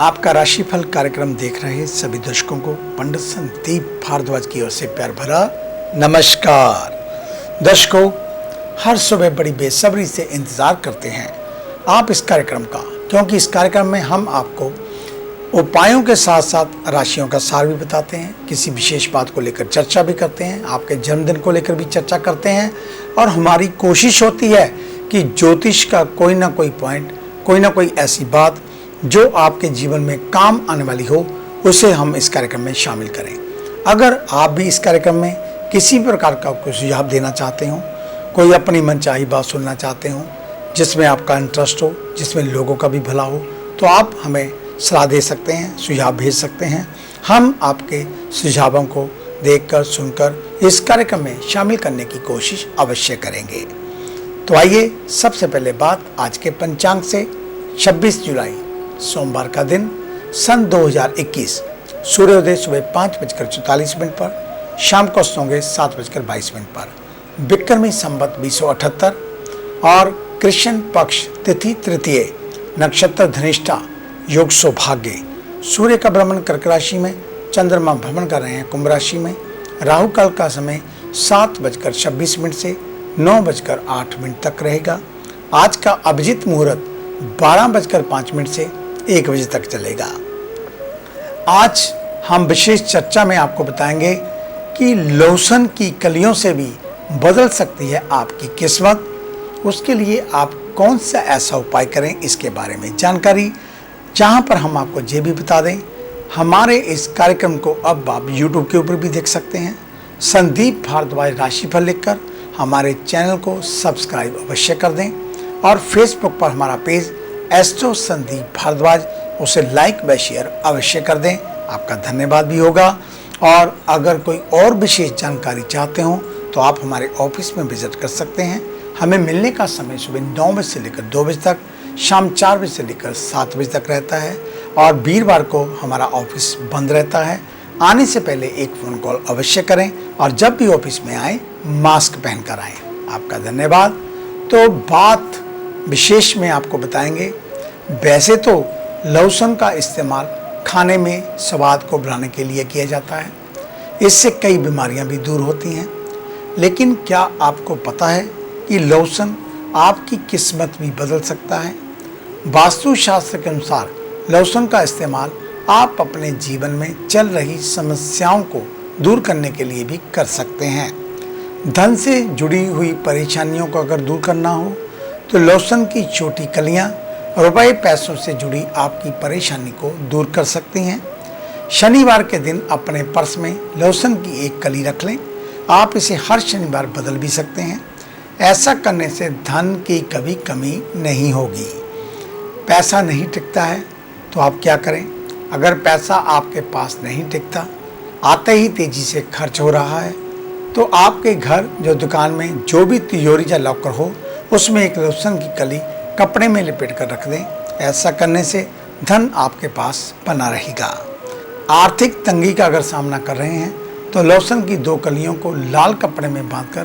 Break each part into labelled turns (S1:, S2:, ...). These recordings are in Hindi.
S1: आपका राशिफल कार्यक्रम देख रहे सभी दर्शकों को पंडित संदीप भारद्वाज की ओर से प्यार भरा नमस्कार। दर्शकों, हर सुबह बड़ी बेसब्री से इंतजार करते हैं आप इस कार्यक्रम का, क्योंकि इस कार्यक्रम में हम आपको उपायों के साथ साथ राशियों का सार भी बताते हैं, किसी विशेष बात को लेकर चर्चा भी करते हैं, आपके जन्मदिन को लेकर भी चर्चा करते हैं और हमारी कोशिश होती है कि ज्योतिष का कोई ना कोई पॉइंट, कोई ना कोई ऐसी बात जो आपके जीवन में काम आने वाली हो, उसे हम इस कार्यक्रम में शामिल करें। अगर आप भी इस कार्यक्रम में किसी प्रकार का कोई सुझाव देना चाहते हो, कोई अपनी मनचाही बात सुनना चाहते हो जिसमें आपका इंटरेस्ट हो, जिसमें लोगों का भी भला हो, तो आप हमें सलाह दे सकते हैं, सुझाव भेज सकते हैं। हम आपके सुझावों को देखकर सुनकर इस कार्यक्रम में शामिल करने की कोशिश अवश्य करेंगे। तो आइए सबसे पहले बात आज के पंचांग से 26 जुलाई सोमवार का दिन सन 2021, सूर्योदय सुबह 5:44 पर, शाम को सोंगे 7:22 पर, विक्रमी संवत 2078 और कृष्ण पक्ष तिथि तृतीय, नक्षत्र धनिष्ठा, योग सौभाग्य। सूर्य का भ्रमण कर्क राशि में, चंद्रमा भ्रमण कर रहे हैं कुंभ राशि में। राहु काल का समय 7:26 से 9:08 तक रहेगा। आज का अभिजीत मुहूर्त 12:05 से 1 बजे तक चलेगा। आज हम विशेष चर्चा में आपको बताएंगे कि लहसुन की कलियों से भी बदल सकती है आपकी किस्मत। उसके लिए आप कौन सा ऐसा उपाय करें, इसके बारे में जानकारी, जहां पर हम आपको ये भी बता दें, हमारे इस कार्यक्रम को अब आप YouTube के ऊपर भी देख सकते हैं। संदीप भारद्वाज राशिफल लिखकर हमारे चैनल को सब्सक्राइब अवश्य कर दें और फेसबुक पर हमारा पेज एस्ट्रो संदीप भारद्वाज, उसे लाइक व शेयर अवश्य कर दें, आपका धन्यवाद भी होगा। और अगर कोई और विशेष जानकारी चाहते हो तो आप हमारे ऑफिस में विजिट कर सकते हैं। हमें मिलने का समय सुबह 9 बजे से लेकर 2 बजे तक, शाम 4 बजे से लेकर 7 बजे तक रहता है और वीरवार को हमारा ऑफिस बंद रहता है। आने से पहले एक फ़ोन कॉल अवश्य करें और जब भी ऑफिस में आए मास्क पहनकर आएँ। आपका धन्यवाद। तो बात विशेष में आपको बताएंगे, वैसे तो लहसुन का इस्तेमाल खाने में स्वाद को बढ़ाने के लिए किया जाता है, इससे कई बीमारियां भी दूर होती हैं। लेकिन क्या आपको पता है कि लहसुन आपकी किस्मत भी बदल सकता है? वास्तुशास्त्र के अनुसार लहसुन का इस्तेमाल आप अपने जीवन में चल रही समस्याओं को दूर करने के लिए भी कर सकते हैं। धन से जुड़ी हुई परेशानियों को अगर दूर करना हो तो लहसुन की छोटी कलियां रुपए पैसों से जुड़ी आपकी परेशानी को दूर कर सकती हैं। शनिवार के दिन अपने पर्स में लहसुन की एक कली रख लें। आप इसे हर शनिवार बदल भी सकते हैं। ऐसा करने से धन की कभी कमी नहीं होगी। पैसा नहीं टिकता है तो आप क्या करें? अगर पैसा आपके पास नहीं टिकता, आते ही तेजी से खर्च हो रहा है, तो आपके घर जो दुकान में जो भी तिजोरी या लॉकर हो, उसमें एक लहसुन की कली कपड़े में लपेट कर रख दें। ऐसा करने से धन आपके पास बना रहेगा। आर्थिक तंगी का अगर सामना कर रहे हैं तो लहसुन की 2 कलियों को लाल कपड़े में बांधकर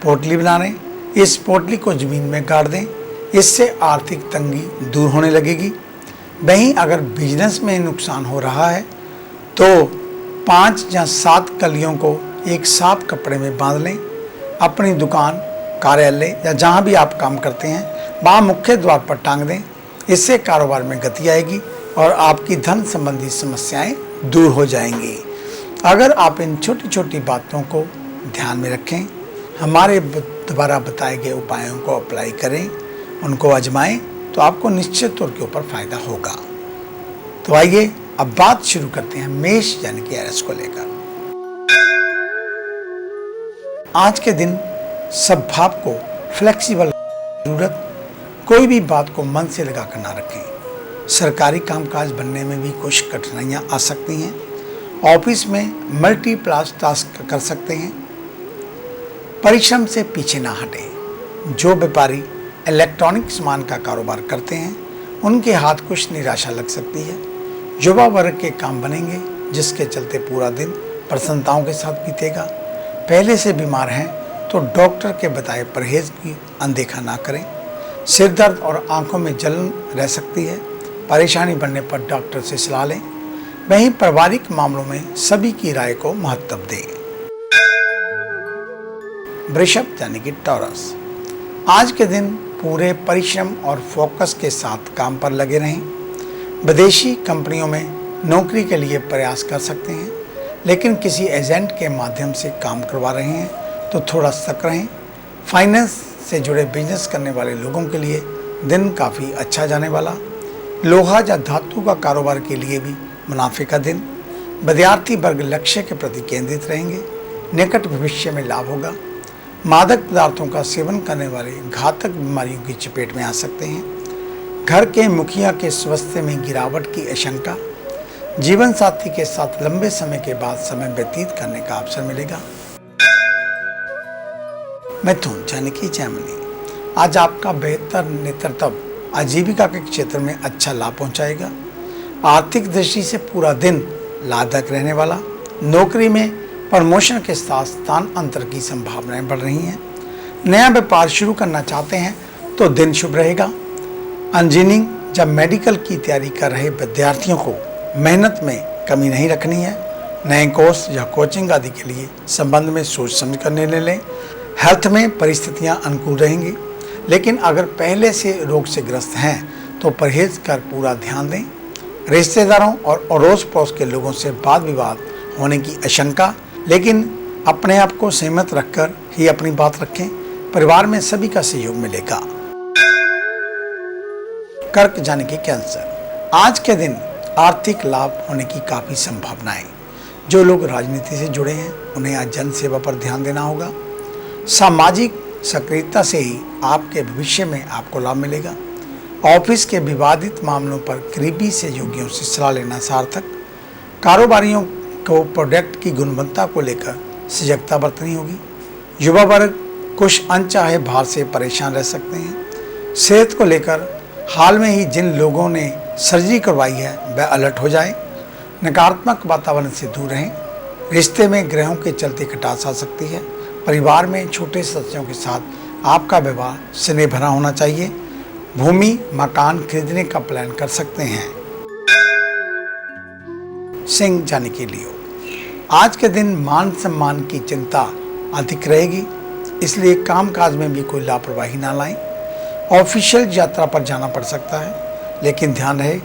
S1: पोटली बना लें। इस पोटली को जमीन में गाड़ दें, इससे आर्थिक तंगी दूर होने लगेगी। वहीं अगर बिजनेस में नुकसान हो रहा है तो 5 या 7 कलियों को एक साफ कपड़े में बांध लें। अपनी दुकान, कार्यालय या जहां भी आप काम करते हैं वहां मुख्य द्वार पर टांग दें। इससे कारोबार में गति आएगी और आपकी धन संबंधी समस्याएं दूर हो जाएंगी। अगर आप इन छोटी छोटी बातों को ध्यान में रखें, हमारे द्वारा बताए गए उपायों को अप्लाई करें, उनको आजमाएं, तो आपको निश्चित तौर के ऊपर फायदा होगा। तो आइए अब बात शुरू करते हैं मेष यानी कि एरिस को लेकर। आज के दिन स्वभाव को फ्लेक्सिबल जरूरत, कोई भी बात को मन से लगाकर ना रखें। सरकारी कामकाज बनने में भी कुछ कठिनाइयां आ सकती हैं। ऑफिस में टास्क कर सकते हैं। परिश्रम से पीछे ना हटें। जो व्यापारी इलेक्ट्रॉनिक सामान का कारोबार करते हैं उनके हाथ कुछ निराशा लग सकती है। युवा वर्ग के काम बनेंगे, जिसके चलते पूरा दिन प्रसन्नताओं के साथ बीतेगा। पहले से बीमार हैं तो डॉक्टर के बताए परहेज की अनदेखा ना करें। सिर दर्द और आंखों में जलन रह सकती है। परेशानी बढ़ने पर डॉक्टर से सलाह लें। वहीं पारिवारिक मामलों में सभी की राय को महत्व दें। वृषभ यानी कि टॉरस, आज के दिन पूरे परिश्रम और फोकस के साथ काम पर लगे रहें। विदेशी कंपनियों में नौकरी के लिए प्रयास कर सकते हैं, लेकिन किसी एजेंट के माध्यम से काम करवा रहे हैं तो थोड़ा सतर्क रहें। फाइनेंस से जुड़े बिजनेस करने वाले लोगों के लिए दिन काफ़ी अच्छा जाने वाला। लोहा या धातु का कारोबार के लिए भी मुनाफे का दिन। विद्यार्थी वर्ग लक्ष्य के प्रति केंद्रित रहेंगे। निकट भविष्य में लाभ होगा। मादक पदार्थों का सेवन करने वाले घातक बीमारियों की चपेट में आ सकते हैं। घर के मुखिया के स्वास्थ्य में गिरावट की आशंका। जीवन साथी के साथ लंबे समय के बाद समय व्यतीत करने का अवसर मिलेगा। मिथुन यानी कि जैमिनी, आज आपका बेहतर नेतृत्व आजीविका के क्षेत्र में अच्छा लाभ पहुंचाएगा। आर्थिक दृष्टि से पूरा दिन लाभदायक रहने वाला। नौकरी में प्रमोशन के साथ स्थान अंतर की संभावनाएं बढ़ रही हैं। नया व्यापार शुरू करना चाहते हैं तो दिन शुभ रहेगा। इंजीनियरिंग या मेडिकल की तैयारी कर रहे विद्यार्थियों को मेहनत में कमी नहीं रखनी है। नए कोर्स या कोचिंग आदि के लिए संबंध में सोच समझ कर निर्णय लें। हेल्थ में परिस्थितियां अनुकूल रहेंगी, लेकिन अगर पहले से रोग से ग्रस्त हैं तो परहेज कर पूरा ध्यान दें। रिश्तेदारों और अड़ोस पड़ोस के लोगों से वाद विवाद होने की आशंका, लेकिन अपने आप को सहमत रखकर ही अपनी बात रखें। परिवार में सभी का सहयोग मिलेगा। कर्क यानी कि कैंसर, आज के दिन आर्थिक लाभ होने की काफ़ी संभावनाएं। जो लोग राजनीति से जुड़े हैं उन्हें आज जन सेवा पर ध्यान देना होगा। सामाजिक सक्रियता से ही आपके भविष्य में आपको लाभ मिलेगा। ऑफिस के विवादित मामलों पर करीबी सहयोगियों से सलाह लेना सार्थक। कारोबारियों को प्रोडक्ट की गुणवत्ता को लेकर सजगता बरतनी होगी। युवा वर्ग कुछ अनचाहे भार से परेशान रह सकते हैं। सेहत को लेकर हाल में ही जिन लोगों ने सर्जरी करवाई है वह अलर्ट हो जाए। नकारात्मक वातावरण से दूर रहें। रिश्ते में ग्रहों के चलते खटास आ सकती है। परिवार में छोटे सदस्यों के साथ आपका व्यवहार स्नेह भरा होना चाहिए। भूमि मकान खरीदने का प्लान कर सकते हैं। सिंह यानी कि लियो, आज के दिन मान सम्मान की चिंता अधिक रहेगी, इसलिए कामकाज में भी कोई लापरवाही ना लाएं। ऑफिशियल यात्रा पर जाना पड़ सकता है, लेकिन ध्यान रहे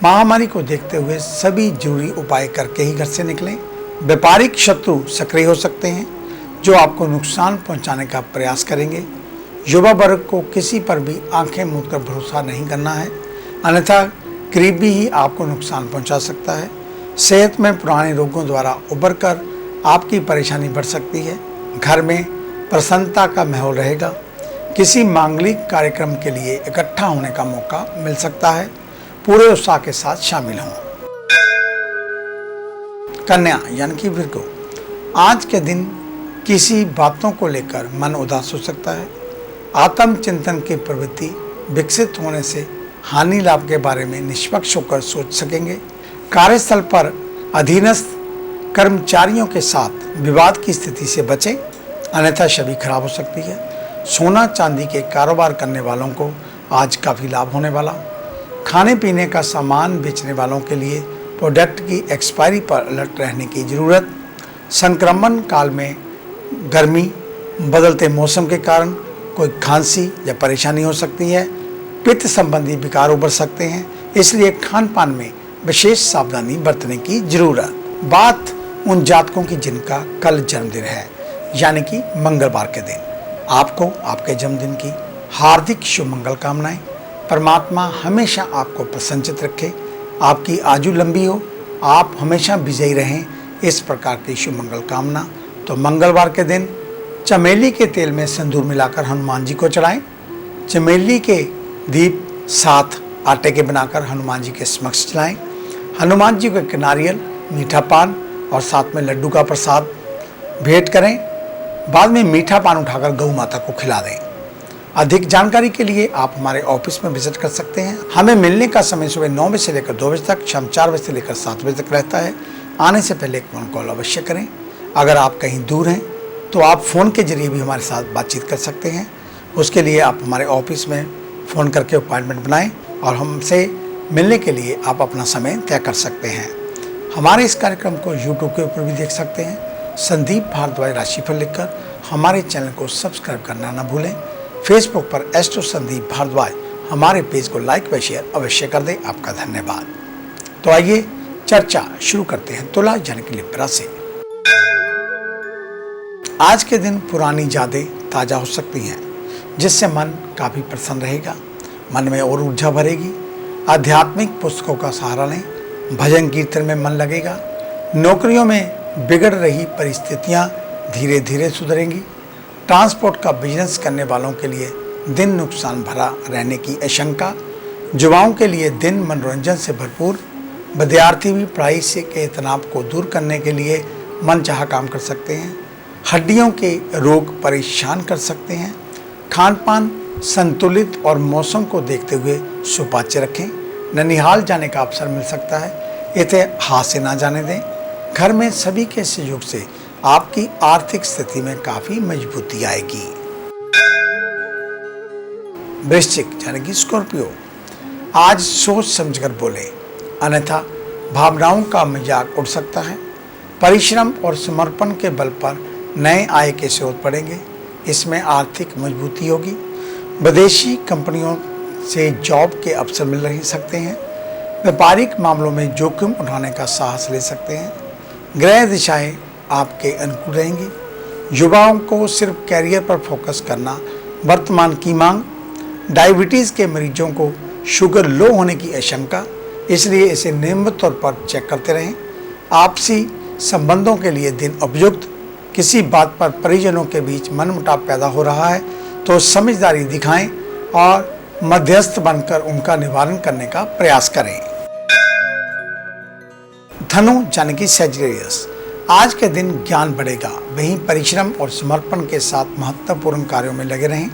S1: महामारी को देखते हुए सभी जरूरी उपाय करके ही घर से निकलें। व्यापारिक शत्रु सक्रिय हो सकते हैं जो आपको नुकसान पहुंचाने का प्रयास करेंगे। युवा वर्ग को किसी पर भी आंखें मूंद कर भरोसा नहीं करना है, अन्यथा करीबी ही आपको नुकसान पहुंचा सकता है। सेहत में पुराने रोगों द्वारा उबर कर आपकी परेशानी बढ़ सकती है। घर में प्रसन्नता का माहौल रहेगा। किसी मांगलिक कार्यक्रम के लिए इकट्ठा होने का मौका मिल सकता है। पूरे उत्साह के साथ शामिल हों। कन्या यानी कि विर्गो, आज के दिन किसी बातों को लेकर मन उदास हो सकता है। आत्मचिंतन की प्रवृत्ति विकसित होने से हानि लाभ के बारे में निष्पक्ष होकर सोच सकेंगे। कार्यस्थल पर अधीनस्थ कर्मचारियों के साथ विवाद की स्थिति से बचें, अन्यथा छवि खराब हो सकती है। सोना चांदी के कारोबार करने वालों को आज काफ़ी लाभ होने वाला। खाने पीने का सामान बेचने वालों के लिए प्रोडक्ट की एक्सपायरी पर अलर्ट रहने की ज़रूरत। संक्रमण काल में गर्मी बदलते मौसम के कारण कोई खांसी या परेशानी हो सकती है। पित्त संबंधी विकार उभर सकते हैं, इसलिए खान पान में विशेष सावधानी बरतने की जरूरत। बात उन जातकों की जिनका कल जन्मदिन है, यानी कि मंगलवार के दिन। आपको आपके जन्मदिन की हार्दिक शुभ मंगल कामनाएं। परमात्मा हमेशा आपको प्रसन्नचित रखे, आपकी आयु लंबी हो, आप हमेशा विजयी रहें, इस प्रकार की शुभ मंगल कामना। तो मंगलवार के दिन चमेली के तेल में सिंदूर मिलाकर हनुमान जी को चढ़ाएं। चमेली के दीप 7 आटे के बनाकर हनुमान जी के समक्ष चलाएं। हनुमान जी को एक नारियल, मीठा पान और साथ में लड्डू का प्रसाद भेंट करें। बाद में मीठा पान उठाकर गौ माता को खिला दें। अधिक जानकारी के लिए आप हमारे ऑफिस में विजिट कर सकते हैं। हमें मिलने का समय सुबह 9 बजे से लेकर 2 बजे तक, शाम 4 बजे से लेकर 7 बजे तक रहता है। आने से पहले एक फ़ोन कॉल अवश्य करें। अगर आप कहीं दूर हैं तो आप फ़ोन के जरिए भी हमारे साथ बातचीत कर सकते हैं। उसके लिए आप हमारे ऑफिस में फ़ोन करके अपॉइंटमेंट बनाएं और हमसे मिलने के लिए आप अपना समय तय कर सकते हैं। हमारे इस कार्यक्रम को यूट्यूब के ऊपर भी देख सकते हैं। संदीप भारद्वाज राशिफल लिखकर हमारे चैनल को सब्सक्राइब करना न भूलें। फेसबुक पर एस्ट्रो संदीप भारद्वाज हमारे पेज को लाइक व शेयर अवश्य कर दें। आपका धन्यवाद। तो आइए चर्चा शुरू करते हैं तुला यानी कि लिब्रा से। आज के दिन पुरानी यादें ताज़ा हो सकती हैं, जिससे मन काफ़ी प्रसन्न रहेगा। मन में और ऊर्जा भरेगी। आध्यात्मिक पुस्तकों का सहारा लें। भजन कीर्तन में मन लगेगा। नौकरियों में बिगड़ रही परिस्थितियां धीरे धीरे सुधरेंगी। ट्रांसपोर्ट का बिजनेस करने वालों के लिए दिन नुकसान भरा रहने की आशंका। युवाओं के लिए दिन मनोरंजन से भरपूर। विद्यार्थी भी पढ़ाई से के तनाव को दूर करने के लिए मनचाहा काम कर सकते हैं। हड्डियों के रोग परेशान कर सकते हैं। खान पान संतुलित और मौसम को देखते हुए सुपाच्य रखें। ननिहाल जाने का अवसर मिल सकता है, इसे हाथ से ना जाने दें। घर में सभी के सहयोग से आपकी आर्थिक स्थिति में काफी मजबूती आएगी। वृश्चिक यानी कि स्कॉर्पियो, आज सोच समझकर बोले, अन्यथा भावनाओं का मजाक उड़ सकता है। परिश्रम और समर्पण के बल पर नए आय के स्रोत बढ़ेंगे। इसमें आर्थिक मजबूती होगी। विदेशी कंपनियों से जॉब के अवसर मिल रह सकते हैं। व्यापारिक मामलों में जोखिम उठाने का साहस ले सकते हैं। ग्रह दिशाएं आपके अनुकूल रहेंगी। युवाओं को सिर्फ कैरियर पर फोकस करना वर्तमान की मांग। डायबिटीज़ के मरीजों को शुगर लो होने की आशंका, इसलिए इसे नियमित तौर पर चेक करते रहें। आपसी संबंधों के लिए दिन उपयुक्त। किसी बात पर परिजनों के बीच मनमुटाव पैदा हो रहा है तो समझदारी दिखाएं और मध्यस्थ बनकर उनका निवारण करने का प्रयास करें। धनु यानी कि सैजिटेरियस, आज के दिन ज्ञान बढ़ेगा। वहीं परिश्रम और समर्पण के साथ महत्वपूर्ण कार्यों में लगे रहें।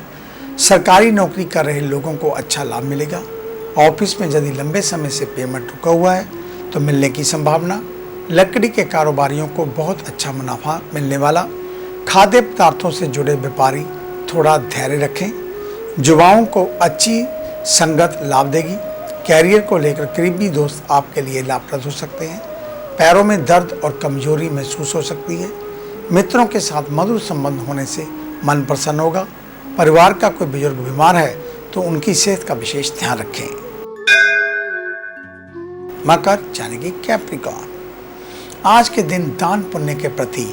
S1: सरकारी नौकरी कर रहे लोगों को अच्छा लाभ मिलेगा। ऑफिस में यदि लंबे समय से पेमेंट रुका हुआ है तो मिलने की संभावना। लकड़ी के कारोबारियों को बहुत अच्छा मुनाफा मिलने वाला। खाद्य पदार्थों से जुड़े व्यापारी थोड़ा धैर्य रखें। युवाओं को अच्छी संगत लाभ देगी। कैरियर को लेकर करीबी दोस्त आपके लिए लाभप्रद हो सकते हैं। पैरों में दर्द और कमजोरी महसूस हो सकती है। मित्रों के साथ मधुर संबंध होने से मन प्रसन्न होगा। परिवार का कोई बुजुर्ग बीमार है तो उनकी सेहत का विशेष ध्यान रखें। मकर यानी कि कैप्रिकॉर्न, आज के दिन दान पुण्य के प्रति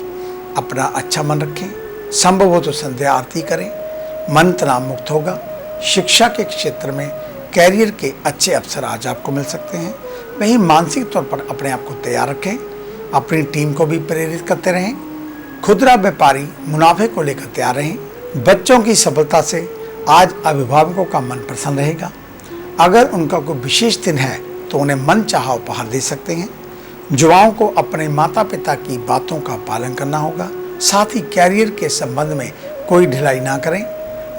S1: अपना अच्छा मन रखें। संभव हो तो संध्या आरती करें। मन तनाव मुक्त होगा। शिक्षा के क्षेत्र में कैरियर के अच्छे अवसर आज आपको मिल सकते हैं। वहीं मानसिक तौर पर अपने आप को तैयार रखें। अपनी टीम को भी प्रेरित करते रहें। खुदरा व्यापारी मुनाफे को लेकर तैयार रहें। बच्चों की सफलता से आज अभिभावकों का मन प्रसन्न रहेगा। अगर उनका कोई विशेष दिन है तो उन्हें मन चाहा उपहार दे सकते हैं। युवाओं को अपने माता पिता की बातों का पालन करना होगा। साथ ही कैरियर के संबंध में कोई ढिलाई ना करें।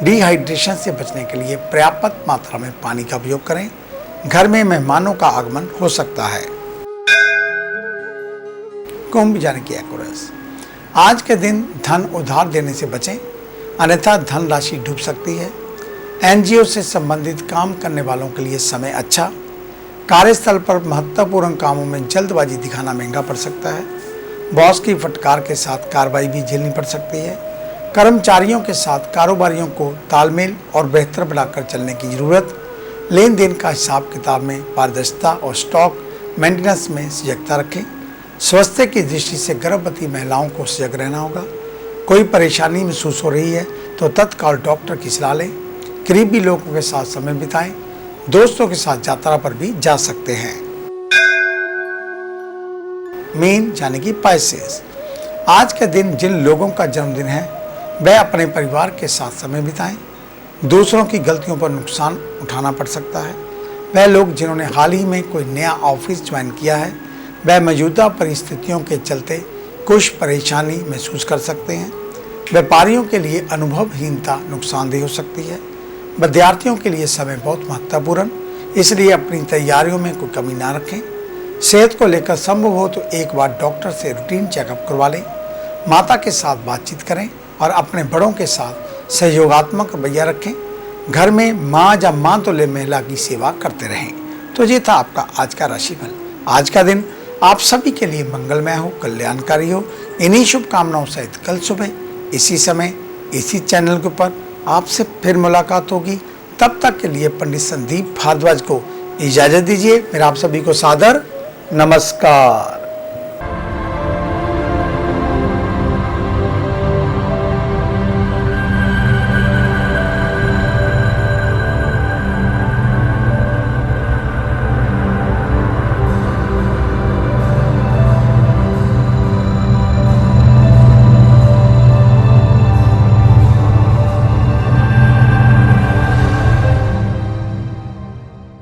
S1: डिहाइड्रेशन से बचने के लिए पर्याप्त मात्रा में पानी का उपयोग करें। घर में मेहमानों का आगमन हो सकता है। कुंभ यानी कि एक्वेरियस, आज के दिन धन उधार देने से बचें, अन्यथा धन राशि डूब सकती है। एनजीओ से संबंधित काम करने वालों के लिए समय अच्छा। कार्यस्थल पर महत्वपूर्ण कामों में जल्दबाजी दिखाना महंगा पड़ सकता है। बॉस की फटकार के साथ कार्रवाई भी झेलनी पड़ सकती है। कर्मचारियों के साथ कारोबारियों को तालमेल और बेहतर बनाकर चलने की जरूरत। लेन देन का हिसाब किताब में पारदर्शिता और स्टॉक मेंटेनेंस में सजगता रखें। स्वास्थ्य की दृष्टि से गर्भवती महिलाओं को सजग रहना होगा। कोई परेशानी महसूस हो रही है तो तत्काल डॉक्टर की सलाह लें। करीबी लोगों के साथ समय बिताएं। दोस्तों के साथ यात्रा पर भी जा सकते हैं। मीन यानी कि पाइसेस, आज के दिन जिन लोगों का जन्मदिन है वह अपने परिवार के साथ समय बिताएं। दूसरों की गलतियों पर नुकसान उठाना पड़ सकता है। वह लोग जिन्होंने हाल ही में कोई नया ऑफिस ज्वाइन किया है वह मौजूदा परिस्थितियों के चलते कुछ परेशानी महसूस कर सकते हैं। व्यापारियों के लिए अनुभवहीनता नुकसानदेह हो सकती है। विद्यार्थियों के लिए समय बहुत महत्वपूर्ण, इसलिए अपनी तैयारियों में कोई कमी ना रखें। सेहत को लेकर संभव हो तो एक बार डॉक्टर से रूटीन चेकअप करवा लें। माता के साथ बातचीत करें और अपने बड़ों के साथ सहयोगात्मक रवैया रखें। घर में माँ या माँ तुल्य महिला की सेवा करते रहें। तो ये था आपका आज का राशिफल। आज का दिन आप सभी के लिए मंगलमय हो, कल्याणकारी हो। इन्हीं शुभकामनाओं सहित कल सुबह इसी समय इसी चैनल के ऊपर आपसे फिर मुलाकात होगी। तब तक के लिए पंडित संदीप भारद्वाज को इजाजत दीजिए। मेरा आप सभी को सादर नमस्कार।